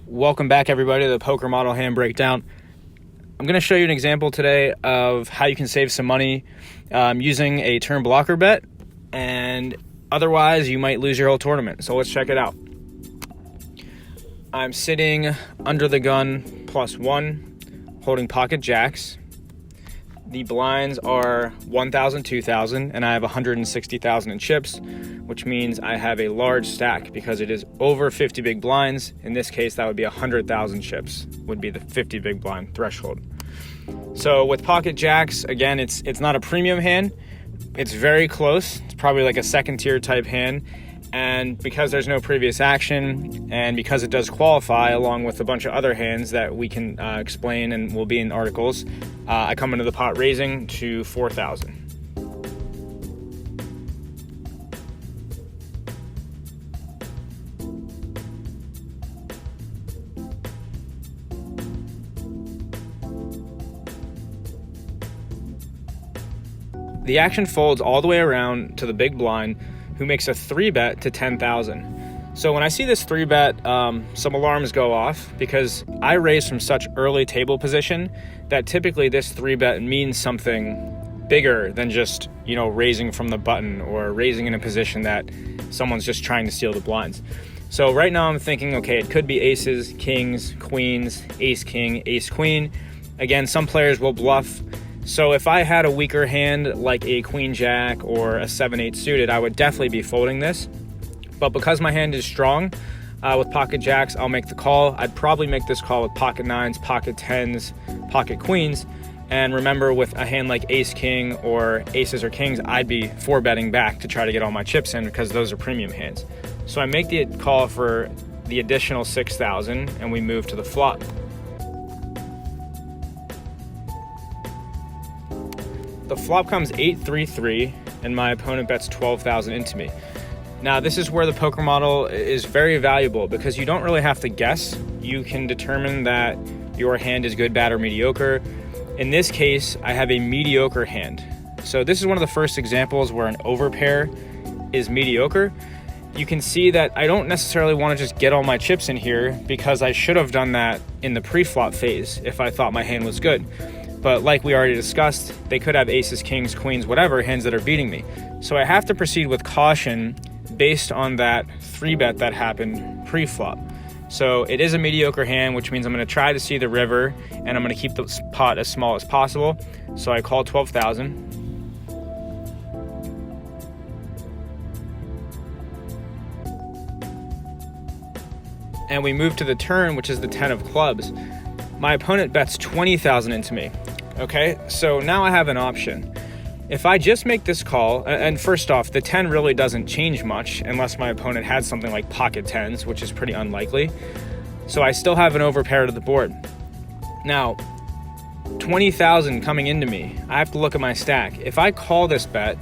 Welcome back, everybody, to the Poker Model Hand Breakdown. I'm going to show you an example today of how you can save some money using a turn blocker bet, and otherwise you might lose your whole tournament. So let's check it out. I'm sitting under the gun +1, holding pocket jacks. The blinds are 1,000, 2,000, and I have 160,000 in chips, which means I have a large stack because it is over 50 big blinds. In this case, that would be 100,000 chips, would be the 50 big blind threshold. So with pocket jacks, again, it's not a premium hand. It's very close. It's probably like a second tier type hand. And because there's no previous action, and because it does qualify along with a bunch of other hands that we can explain and will be in articles, I come into the pot raising to 4,000. The action folds all the way around to the big blind, who makes a 3-bet to 10,000. So when I see this 3-bet, some alarms go off because I raise from such early table position that typically this 3-bet means something bigger than just, raising from the button or raising in a position that someone's just trying to steal the blinds. So right now I'm thinking, okay, it could be aces, kings, queens, ace king, ace queen. Again, some players will bluff. So if I had a weaker hand like a queen jack or a 7-8 suited, I would definitely be folding this. But because my hand is strong with pocket jacks, I'll make the call. I'd probably make this call with pocket nines, pocket tens, pocket queens. And remember, with a hand like ace king or aces or kings, I'd be 4-betting back to try to get all my chips in because those are premium hands. So I make the call for the additional 6,000 and we move to the flop. The flop comes 8-3-3, and my opponent bets 12,000 into me. Now, this is where the poker model is very valuable because you don't really have to guess. You can determine that your hand is good, bad, or mediocre. In this case, I have a mediocre hand. So this is one of the first examples where an overpair is mediocre. You can see that I don't necessarily want to just get all my chips in here because I should have done that in the pre-flop phase if I thought my hand was good. But like we already discussed, they could have aces, kings, queens, whatever, hands that are beating me. So I have to proceed with caution based on that 3-bet that happened pre-flop. So it is a mediocre hand, which means I'm going to try to see the river, and I'm going to keep the pot as small as possible. So I call 12,000. And we move to the turn, which is the 10 of clubs. My opponent bets 20,000 into me. Okay, so now I have an option. If I just make this call, and first off, the 10 really doesn't change much unless my opponent had something like pocket tens, which is pretty unlikely. So I still have an overpair to the board. Now, 20,000 coming into me, I have to look at my stack. If I call this bet,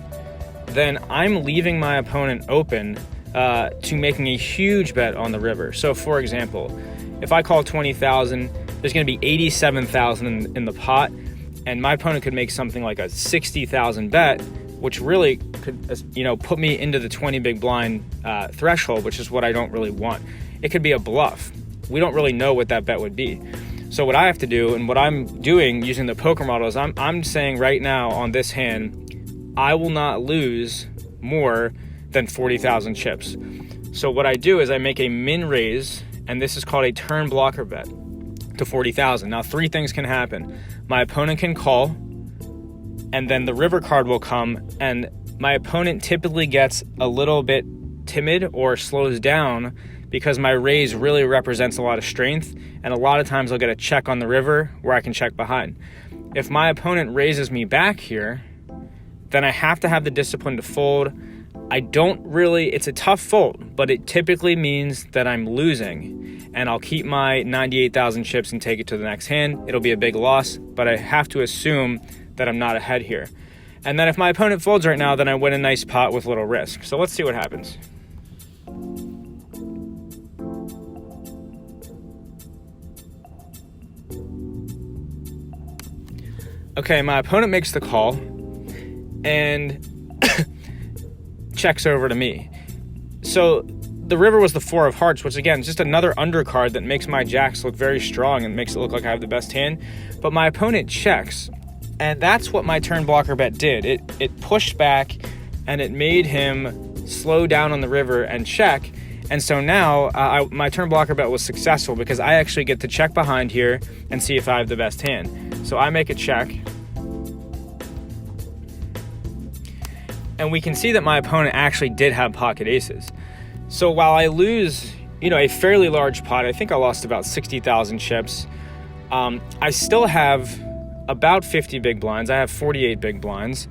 then I'm leaving my opponent open to making a huge bet on the river. So for example, if I call 20,000, there's going to be 87,000 in the pot, and my opponent could make something like a 60,000 bet, which really could, put me into the 20 big blind threshold, which is what I don't really want. It could be a bluff. We don't really know what that bet would be. So what I have to do, and what I'm doing using the poker model, is I'm saying right now on this hand, I will not lose more than 40,000 chips. So what I do is I make a min raise, and this is called a turn blocker bet, to 40,000. Now, 3 things can happen. My opponent can call, and then the river card will come, and my opponent typically gets a little bit timid or slows down because my raise really represents a lot of strength, and a lot of times I'll get a check on the river where I can check behind. If my opponent raises me back here, then I have to have the discipline to fold. It's a tough fold, but it typically means that I'm losing, and I'll keep my 98,000 chips and take it to the next hand. It'll be a big loss, but I have to assume that I'm not ahead here. And then if my opponent folds right now, then I win a nice pot with little risk. So let's see what happens. Okay, my opponent makes the call, and checks over to me. So the river was the 4 of hearts, which again is just another undercard that makes my jacks look very strong and makes it look like I have the best hand. But my opponent checks, and that's what my turn blocker bet did. It pushed back and it made him slow down on the river and check. And so now my turn blocker bet was successful because I actually get to check behind here and see if I have the best hand. So I make a check. And we can see that my opponent actually did have pocket aces. So while I lose, a fairly large pot, I think I lost about 60,000 chips, I still have about 50 big blinds. I have 48 big blinds.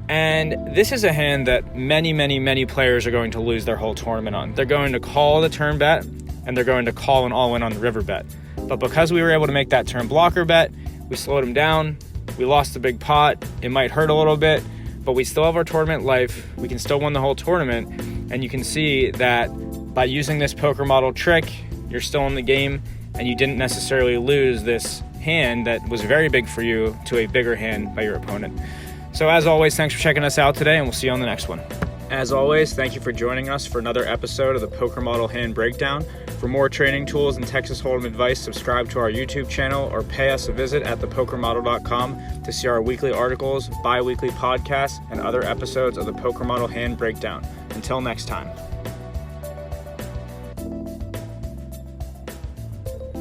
And this is a hand that many, many, many players are going to lose their whole tournament on. They're going to call the turn bet, and they're going to call an all-in on the river bet. But because we were able to make that turn blocker bet, we slowed them down, we lost the big pot, it might hurt a little bit, but we still have our tournament life, we can still win the whole tournament, and you can see that by using this poker model trick, you're still in the game, and you didn't necessarily lose this hand that was very big for you to a bigger hand by your opponent. So as always, thanks for checking us out today, and we'll see you on the next one. As always, thank you for joining us for another episode of the Poker Model Hand Breakdown. For more training tools and Texas Hold'em advice, subscribe to our YouTube channel or pay us a visit at thepokermodel.com to see our weekly articles, bi-weekly podcasts, and other episodes of the Poker Model Hand Breakdown. Until next time.